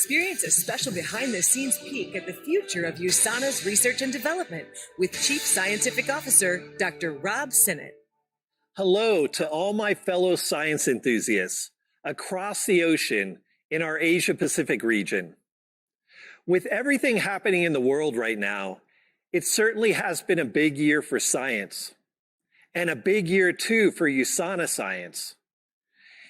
Experience a special behind-the-scenes peek at the future of USANA's research and development with Chief Scientific Officer, Dr. Rob Sinnott. Hello to all my fellow science enthusiasts across the ocean in our Asia-Pacific region. With everything happening in the world right now, it certainly has been a big year for science, and a big year too for USANA science.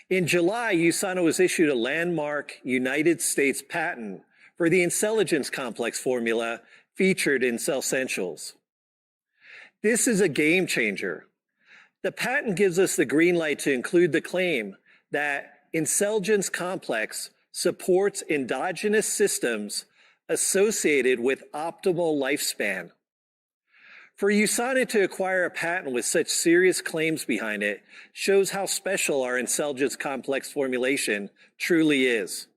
In July, USANA was issued a landmark United States patent for the intelligence complex formula featured in Cellsentials. This is a game changer. The patent gives us the green light to include the claim that intelligence complex supports endogenous systems associated with optimal lifespan. For USANA to acquire a patent with such serious claims behind it shows how special our intelligence complex formulation truly is.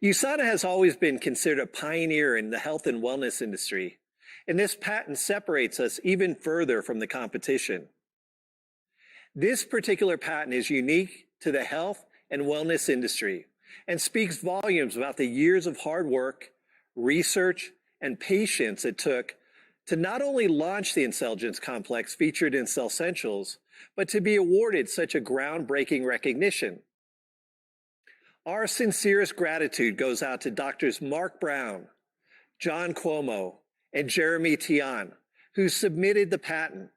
USANA has always been considered a pioneer in the health and wellness industry, and this patent separates us even further from the competition. This particular patent is unique to the health and wellness industry and speaks volumes about the years of hard work, research, and patience it took to not only launch the intelligence complex featured in Cellsentials, but to be awarded such a groundbreaking recognition. Our sincerest gratitude goes out to Doctors Mark Brown, John Cuomo, and Jeremy Tian, who submitted the patent.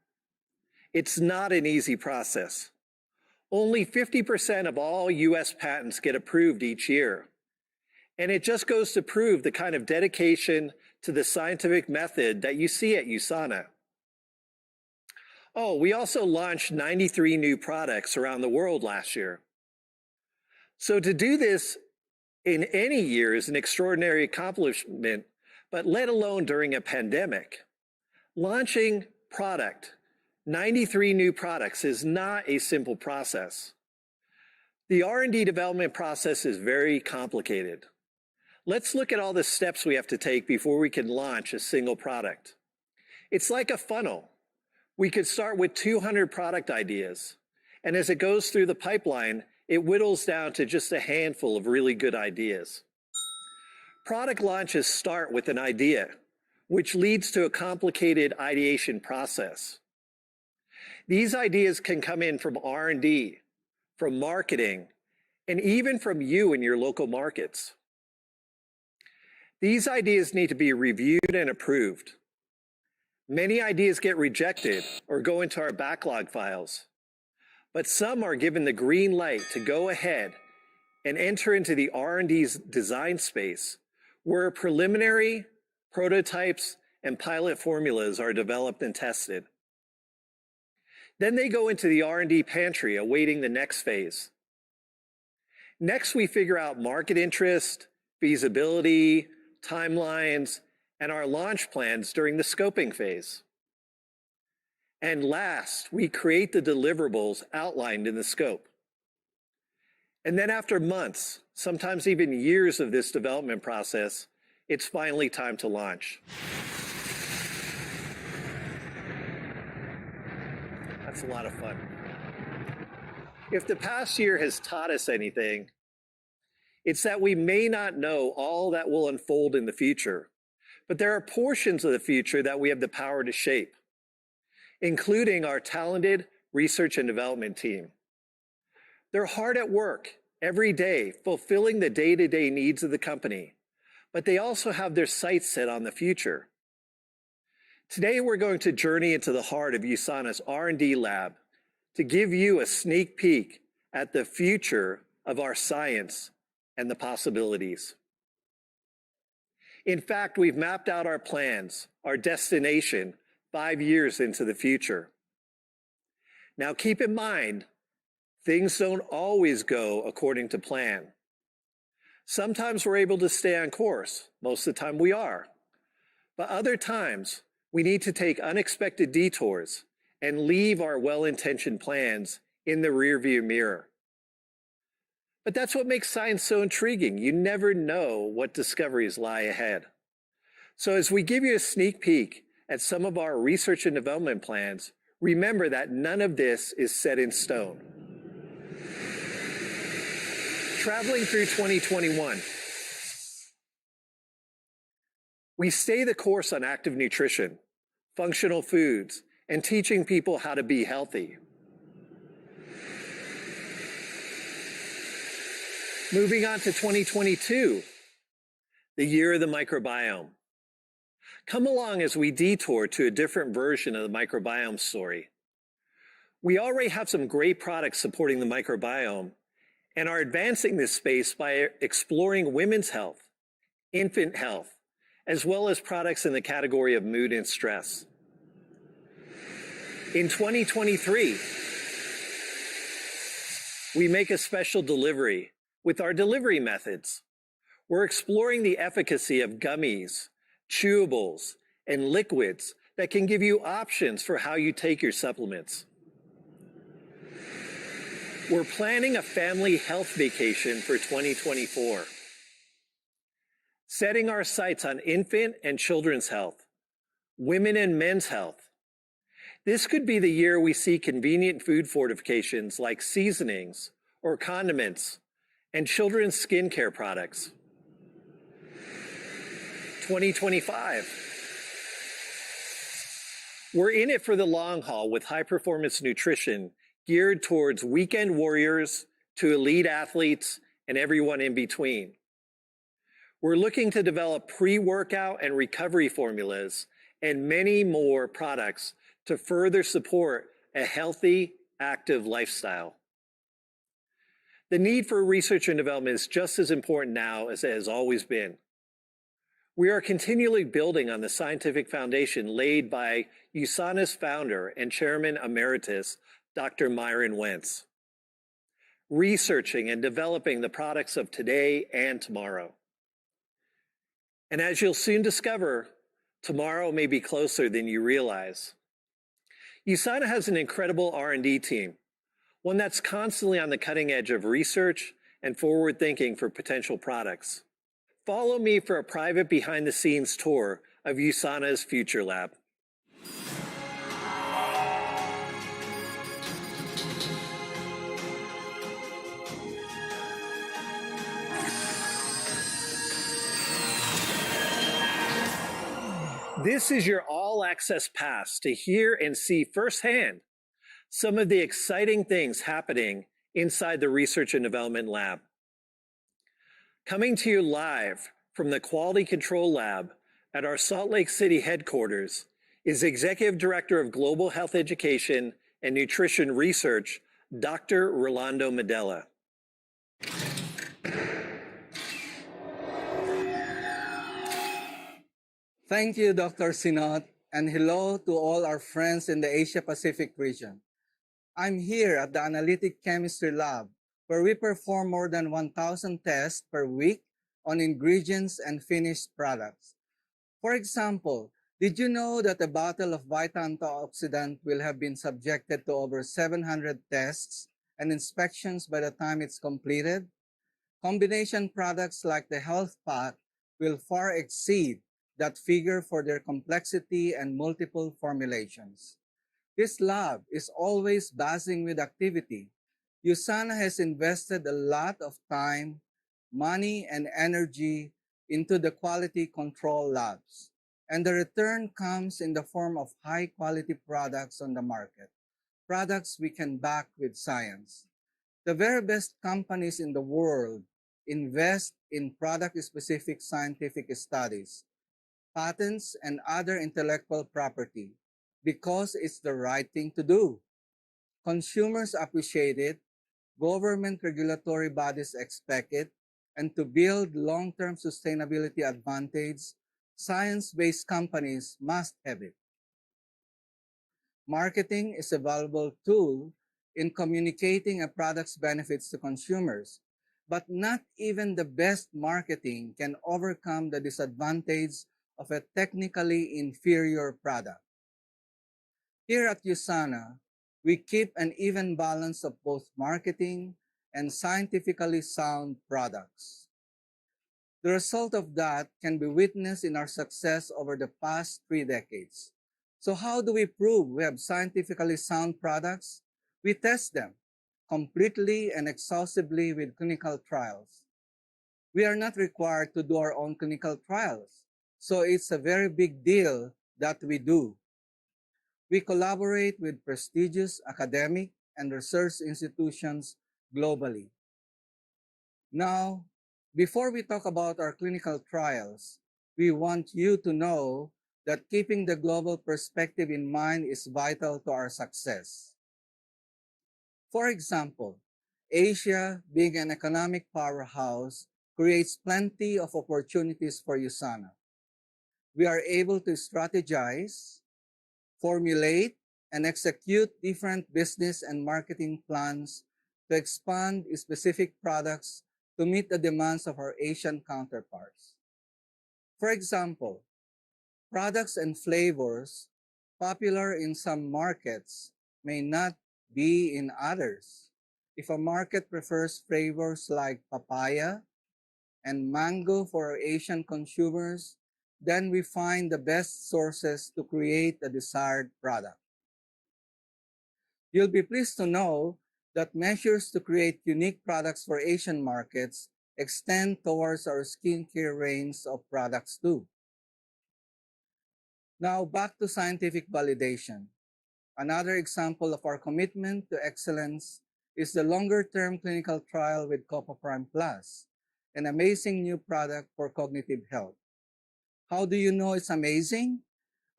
It's not an easy process. Only 50% of all US patents get approved each year. And it just goes to prove the kind of dedication to the scientific method that you see at USANA. Oh, we also launched 93 new products around the world last year. So to do this in any year is an extraordinary accomplishment, but let alone during a pandemic. Launching 93 new products is not a simple process. The R&D development process is very complicated. Let's look at all the steps we have to take before we can launch a single product. It's like a funnel. We could start with 200 product ideas, and as it goes through the pipeline, it whittles down to just a handful of really good ideas. Product launches start with an idea, which leads to a complicated ideation process. These ideas can come in from R&D, from marketing, and even from you in your local markets. These ideas need to be reviewed and approved. Many ideas get rejected or go into our backlog files, but some are given the green light to go ahead and enter into the R&D's design space, where preliminary prototypes and pilot formulas are developed and tested. Then they go into the R&D pantry awaiting the next phase. Next, we figure out market interest, feasibility, timelines, and our launch plans during the scoping phase. And last, we create the deliverables outlined in the scope. And then after months, sometimes even years of this development process, it's finally time to launch. That's a lot of fun. If the past year has taught us anything, it's that we may not know all that will unfold in the future, but there are portions of the future that we have the power to shape, including our talented research and development team. They're hard at work every day, fulfilling the day-to-day needs of the company, but they also have their sights set on the future. Today, we're going to journey into the heart of USANA's R&D lab to give you a sneak peek at the future of our science and the possibilities. In fact, we've mapped out our plans, our destination, 5 years into the future. Now keep in mind, things don't always go according to plan. Sometimes we're able to stay on course, most of the time we are. But other times, we need to take unexpected detours and leave our well-intentioned plans in the rearview mirror. But that's what makes science so intriguing. You never know what discoveries lie ahead. So as we give you a sneak peek at some of our research and development plans, remember that none of this is set in stone. Traveling through 2021, We stay the course on active nutrition, functional foods, and teaching people how to be healthy. Moving on to 2022, the year of the microbiome. Come along as we detour to a different version of the microbiome story. We already have some great products supporting the microbiome and are advancing this space by exploring women's health, infant health, as well as products in the category of mood and stress. In 2023, we make a special delivery with our delivery methods. We're exploring the efficacy of gummies, chewables, and liquids that can give you options for how you take your supplements. We're planning a family health vacation for 2024, setting our sights on infant and children's health, women and men's health. This could be the year we see convenient food fortifications like seasonings or condiments and children's skincare products. 2025. We're in it for the long haul with high-performance nutrition geared towards weekend warriors to elite athletes and everyone in between. We're looking to develop pre-workout and recovery formulas and many more products to further support a healthy, active lifestyle. The need for research and development is just as important now as it has always been. We are continually building on the scientific foundation laid by USANA's founder and chairman emeritus, Dr. Myron Wentz, researching and developing the products of today and tomorrow. And as you'll soon discover, tomorrow may be closer than you realize. USANA has an incredible R&D team, one that's constantly on the cutting edge of research and forward thinking for potential products. Follow me for a private behind-the-scenes tour of USANA's Future Lab. This is your all-access pass to hear and see firsthand some of the exciting things happening inside the Research and Development Lab. Coming to you live from the Quality Control Lab at our Salt Lake City headquarters is Executive Director of Global Health Education and Nutrition Research, Dr. Rolando Medella. Thank you, Dr. Sinot, and hello to all our friends in the Asia-Pacific region. I'm here at the Analytic Chemistry Lab, where we perform more than 1,000 tests per week on ingredients and finished products. For example, did you know that a bottle of Vita antioxidant will have been subjected to over 700 tests and inspections by the time it's completed? Combination products like the Health Pack will far exceed that figure for their complexity and multiple formulations. This lab is always buzzing with activity. USANA has invested a lot of time, money, and energy into the quality control labs, and the return comes in the form of high-quality products on the market, products we can back with science. The very best companies in the world invest in product-specific scientific studies, patents, and other intellectual property because it's the right thing to do. Consumers appreciate it, government regulatory bodies expect it, and to build long-term sustainability advantage, science-based companies must have it. Marketing is a valuable tool in communicating a product's benefits to consumers, but not even the best marketing can overcome the disadvantage of a technically inferior product. Here at USANA, we keep an even balance of both marketing and scientifically sound products. The result of that can be witnessed in our success over the past 3 decades. So how do we prove we have scientifically sound products? We test them completely and exhaustively with clinical trials. We are not required to do our own clinical trials. so it's a very big deal that we do. We collaborate with prestigious academic and research institutions globally. Now, before we talk about our clinical trials, we want you to know that keeping the global perspective in mind is vital to our success. For example, Asia, being an economic powerhouse, creates plenty of opportunities for USANA. We are able to strategize, formulate, and execute different business and marketing plans to expand specific products to meet the demands of our Asian counterparts. For example, products and flavors popular in some markets may not be in others. If a market prefers flavors like papaya and mango for our Asian consumers, then we find the best sources to create the desired product. You'll be pleased to know that measures to create unique products for Asian markets extend towards our skincare range of products too. Now back to scientific validation. Another example of our commitment to excellence is the longer-term clinical trial with Copaprime Plus, an amazing new product for cognitive health. How do you know it's amazing?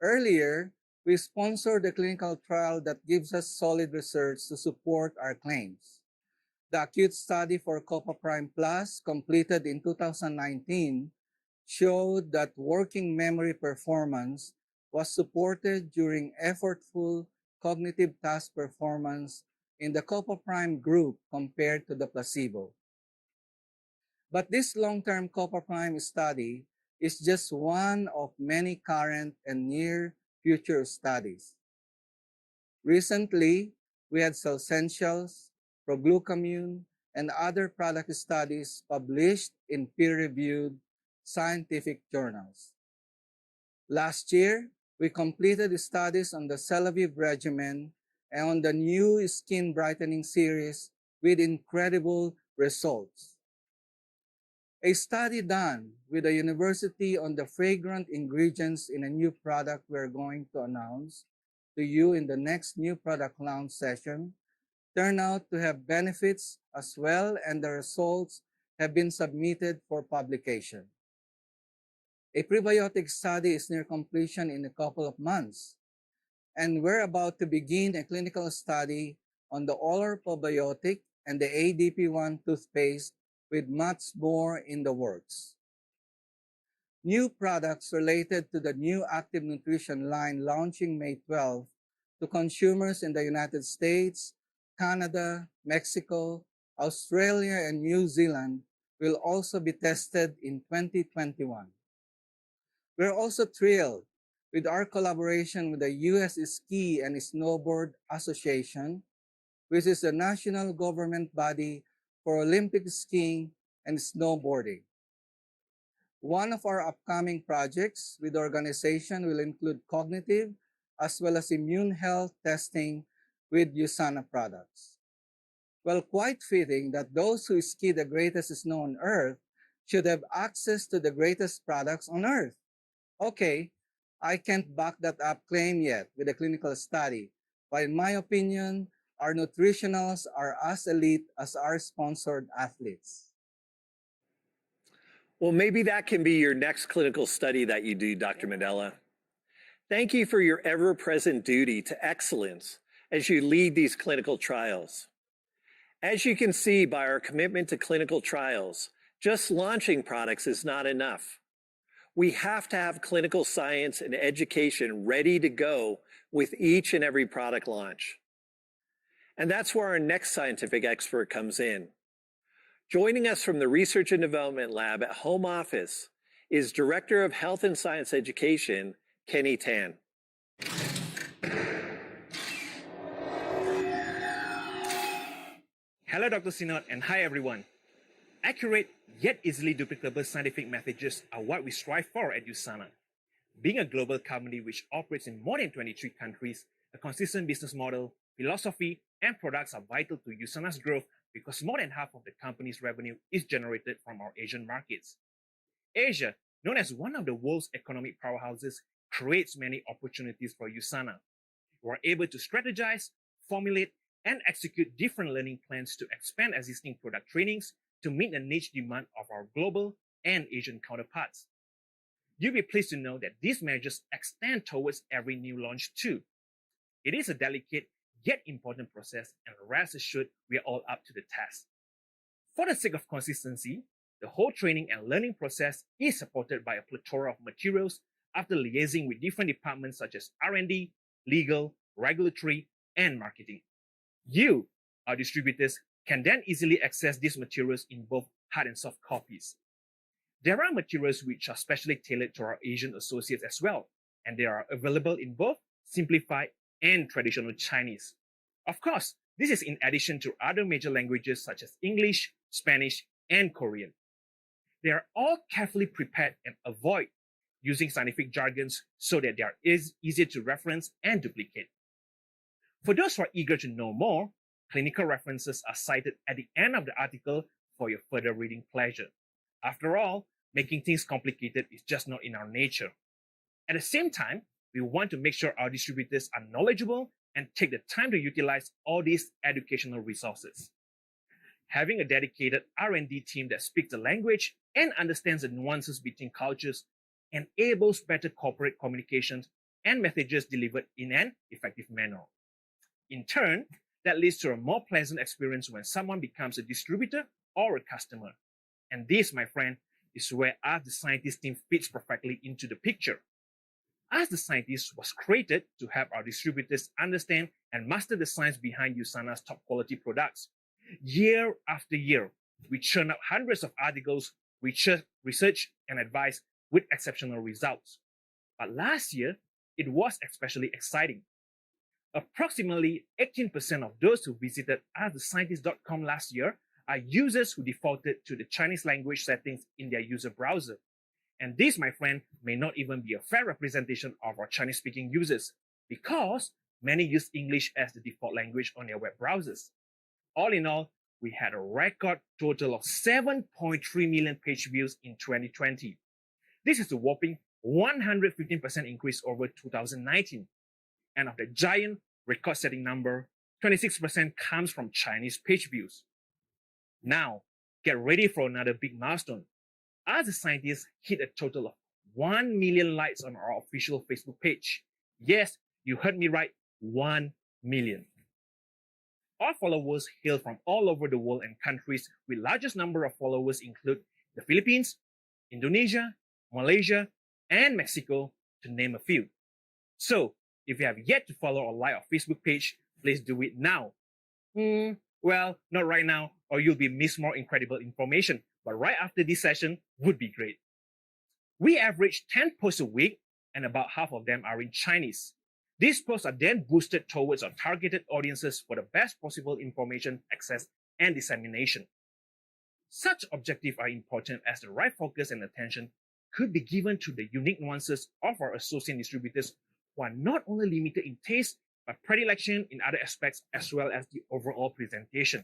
Earlier, we sponsored a clinical trial that gives us solid research to support our claims. The acute study for Copaprime Plus, completed in 2019, showed that working memory performance was supported during effortful cognitive task performance in the Copaprime group compared to the placebo. But this long-term Copaprime study is just one of many current and near future studies. Recently, we had Cellsentials, Proglucamune, and other product studies published in peer-reviewed scientific journals. Last year, we completed studies on the Celavive regimen and on the new skin brightening series with incredible results. A study done with the university on the fragrant ingredients in a new product we're going to announce to you in the next new product launch session turned out to have benefits as well, and the results have been submitted for publication. A prebiotic study is near completion in a couple of months, and we're about to begin a clinical study on the oral probiotic and the ADP1 toothpaste with much more in the works. New products related to the new active nutrition line launching May 12 to consumers in the United States, Canada, Mexico, Australia, and New Zealand will also be tested in 2021. We're also thrilled with our collaboration with the U.S. Ski and Snowboard Association, which is the national government body for Olympic skiing and snowboarding. One of our upcoming projects with the organization will include cognitive as well as immune health testing with USANA products. Well, quite fitting that those who ski the greatest snow on Earth should have access to the greatest products on Earth. Okay, I can't back that up claim yet with a clinical study, but in my opinion, our nutritionals are as elite as our sponsored athletes. Well, maybe that can be your next clinical study that you do, Dr. Mandela. Thank you for your ever-present duty to excellence as you lead these clinical trials. As you can see by our commitment to clinical trials, just launching products is not enough. We have to have clinical science and education ready to go with each and every product launch. And that's where our next scientific expert comes in. Joining us from the Research and Development Lab at home office is Director of Health and Science Education, Kenny Tan. Hello, Dr. Sinot, and hi, everyone. Accurate yet easily duplicable scientific messages are what we strive for at USANA. Being a global company which operates in more than 23 countries, a consistent business model, philosophy, and products are vital to USANA's growth because more than half of the company's revenue is generated from our Asian markets. Asia known as one of the world's economic powerhouses, creates many opportunities for USANA. We are able to strategize, formulate, and execute different learning plans to expand existing product trainings to meet the niche demand of our global and Asian counterparts. You'll be pleased to know that these measures extend towards every new launch too. It is a delicate yet important process, and rest assured we are all up to the task. For the sake of consistency, the whole training and learning process is supported by a plethora of materials after liaising with different departments such as R&D, legal, regulatory, and marketing. You, our distributors, can then easily access these materials in both hard and soft copies. There are materials which are specially tailored to our Asian associates as well, and they are available in both simplified and traditional Chinese. Of course, this is in addition to other major languages such as English, Spanish, and Korean. They are all carefully prepared and avoid using scientific jargons so that they are easier to reference and duplicate. For those who are eager to know more, clinical references are cited at the end of the article for your further reading pleasure. After all, making things complicated is just not in our nature. At the same time, we want to make sure our distributors are knowledgeable and take the time to utilize all these educational resources. Having a dedicated R&D team that speaks the language and understands the nuances between cultures enables better corporate communications and messages delivered in an effective manner. In turn, that leads to a more pleasant experience when someone becomes a distributor or a customer. And this, my friend, is where Ask the Scientist team fits perfectly into the picture. Ask the Scientist was created to help our distributors understand and master the science behind USANA's top quality products. Year after year, we churn out hundreds of articles, research and advice with exceptional results. But last year, it was especially exciting. Approximately 18% of those who visited AskTheScientist.com last year are users who defaulted to the Chinese language settings in their user browser. And this, my friend, may not even be a fair representation of our Chinese-speaking users, because many use English as the default language on their web browsers. All in all, we had a record total of 7.3 million page views in 2020. This is a whopping 115% increase over 2019. And of the giant record-setting number, 26% comes from Chinese page views. Now, get ready for another big milestone. Ask the Scientist hit a total of 1 million likes on our official Facebook page. Yes, you heard me right, 1 million. Our followers hail from all over the world, and countries with largest number of followers include the Philippines, Indonesia, Malaysia, and Mexico, to name a few. So, if you have yet to follow or like our Facebook page, please do it now. Well, not right now, or you'll be miss more incredible information, but right after this session would be great. We average 10 posts a week, and about half of them are in Chinese. These posts are then boosted towards our targeted audiences for the best possible information, access, and dissemination. Such objectives are important as the right focus and attention could be given to the unique nuances of our associate distributors who are not only limited in taste, but predilection in other aspects as well as the overall presentation.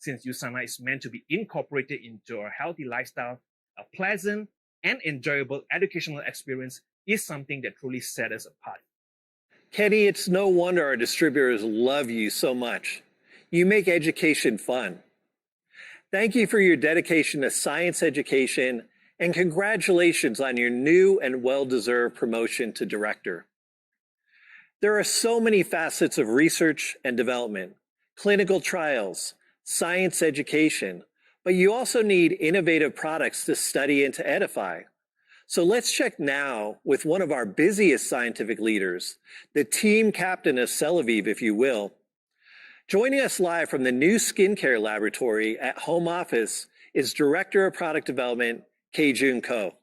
Since USANA is meant to be incorporated into a healthy lifestyle, a pleasant and enjoyable educational experience is something that truly sets us apart. Kenny, it's no wonder our distributors love you so much. You make education fun. Thank you for your dedication to science education, and congratulations on your new and well-deserved promotion to director. There are so many facets of research and development, clinical trials, science education, but you also need innovative products to study and to edify. So let's check now with one of our busiest scientific leaders, the team captain of Celavive, if you will. Joining us live from the new skincare laboratory at home office is Director of Product Development, Kei-Jun Ko.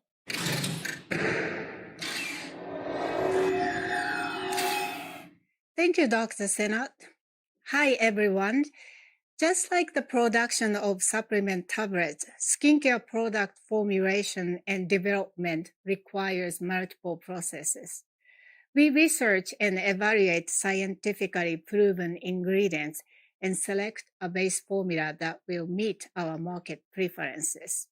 Thank you, Dr. Senat. Hi, everyone. Just like the production of supplement tablets, skincare product formulation and development requires multiple processes. We research and evaluate scientifically proven ingredients and select a base formula that will meet our market preferences.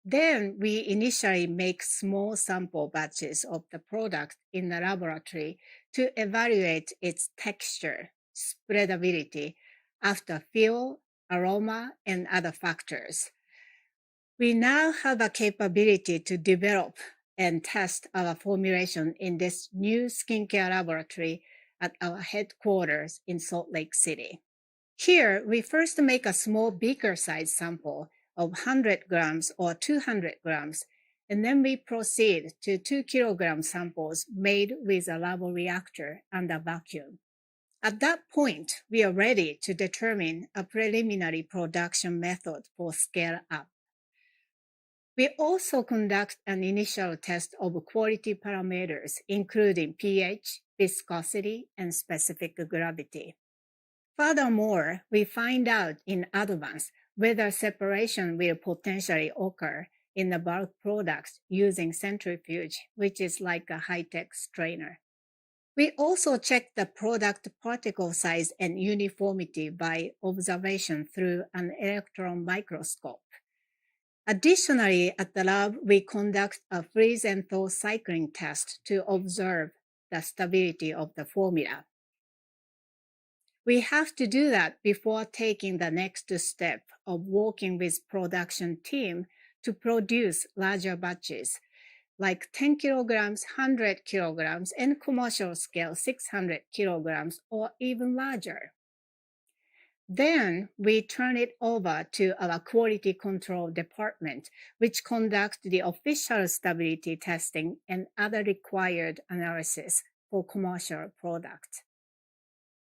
Then we initially make small sample batches of the product in the laboratory to evaluate its texture, spreadability, after feel, aroma, and other factors. We now have a capability to develop and test our formulation in this new skincare laboratory at our headquarters in Salt Lake City. Here, we first make a small beaker-sized sample of 100 grams or 200 grams, and then we proceed to 2 kilogram samples made with a labo reactor under vacuum. At that point, we are ready to determine a preliminary production method for scale-up. We also conduct an initial test of quality parameters, including pH, viscosity, and specific gravity. Furthermore, we find out in advance whether separation will potentially occur in the bulk products using centrifuge, which is like a high-tech strainer. We also check the product particle size and uniformity by observation through an electron microscope. Additionally, at the lab, we conduct a freeze and thaw cycling test to observe the stability of the formula. We have to do that before taking the next step of working with production team to produce larger batches, like 10 kilograms, 100 kilograms, and commercial scale 600 kilograms, or even larger. Then we turn it over to our quality control department, which conducts the official stability testing and other required analysis for commercial product.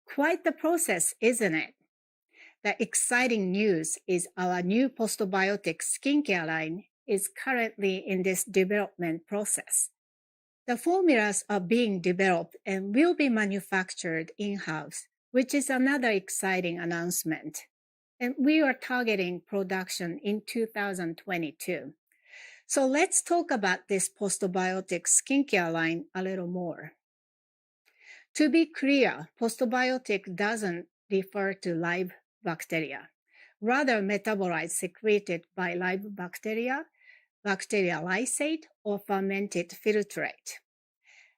Quite the process, isn't it? The exciting news is our new postbiotic skincare line is currently in this development process. The formulas are being developed and will be manufactured in-house, which is another exciting announcement. And we are targeting production in 2022. So let's talk about this postbiotic skincare line a little more. To be clear, postbiotic doesn't refer to live bacteria, rather metabolites secreted by live bacteria, bacteria lysate, or fermented filtrate.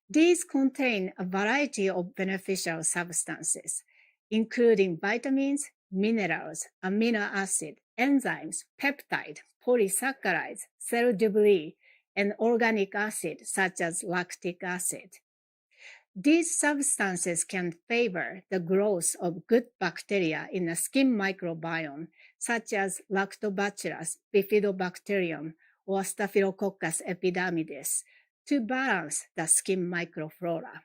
These contain a variety of beneficial substances, including vitamins, minerals, amino acid, enzymes, peptide, polysaccharides, cell debris, and organic acid such as lactic acid. These substances can favor the growth of good bacteria in the skin microbiome, such as Lactobacillus bifidobacterium or Staphylococcus epidermidis, to balance the skin microflora.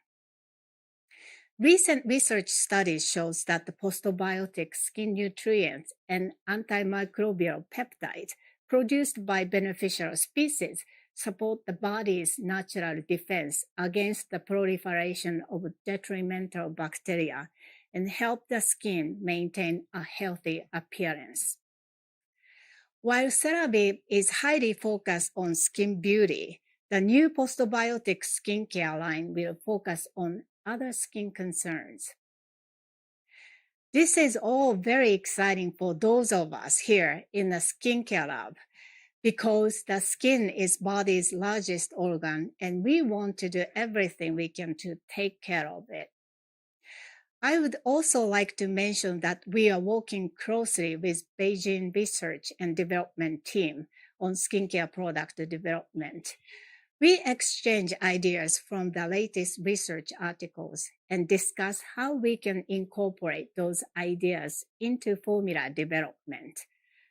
Recent research studies shows that the postbiotic skin nutrients and antimicrobial peptides produced by beneficial species support the body's natural defense against the proliferation of detrimental bacteria and help the skin maintain a healthy appearance. While CeraVe is highly focused on skin beauty, the new postbiotic skincare line will focus on other skin concerns. This is all very exciting for those of us here in the skincare lab, because the skin is body's largest organ and we want to do everything we can to take care of it. I would also like to mention that we are working closely with Beijing Research and Development Team on skincare product development. We exchange ideas from the latest research articles and discuss how we can incorporate those ideas into formula development.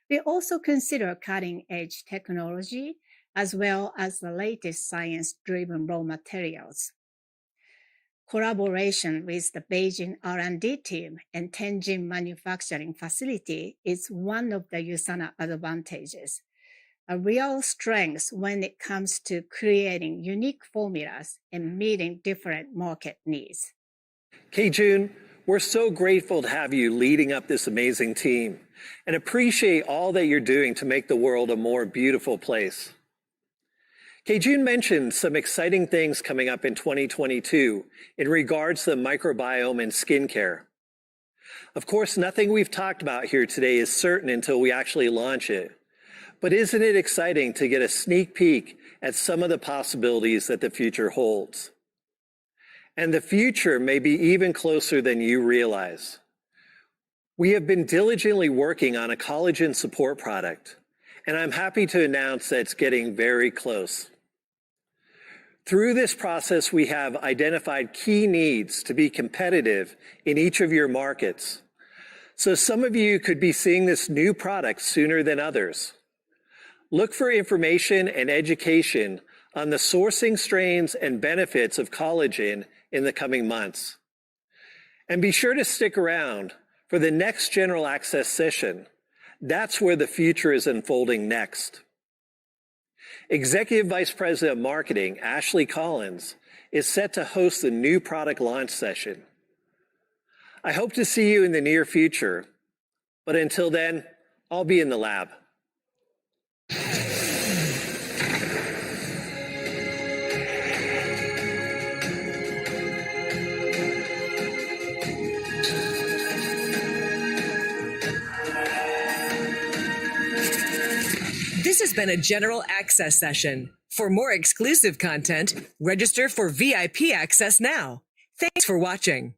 We also consider cutting-edge technology as well as the latest science-driven raw materials. Collaboration with the Beijing R&D team and Tianjin manufacturing facility is one of the USANA advantages, a real strength when it comes to creating unique formulas and meeting different market needs. Kei-jun, we're so grateful to have you leading up this amazing team and appreciate all that you're doing to make the world a more beautiful place. Kei-jun mentioned some exciting things coming up in 2022 in regards to the microbiome and skincare. Of course, nothing we've talked about here today is certain until we actually launch it. But isn't it exciting to get a sneak peek at some of the possibilities that the future holds? And the future may be even closer than you realize. We have been diligently working on a collagen support product, and I'm happy to announce that it's getting very close. Through this process, we have identified key needs to be competitive in each of your markets. So some of you could be seeing this new product sooner than others. Look for information and education on the sourcing strains and benefits of collagen in the coming months. And be sure to stick around for the next General Access session. That's where the future is unfolding next. Executive Vice President of Marketing, Ashley Collins, is set to host the new product launch session. I hope to see you in the near future, but until then, I'll be in the lab. This has been a General Access session. For more exclusive content, register for VIP access now. Thanks for watching.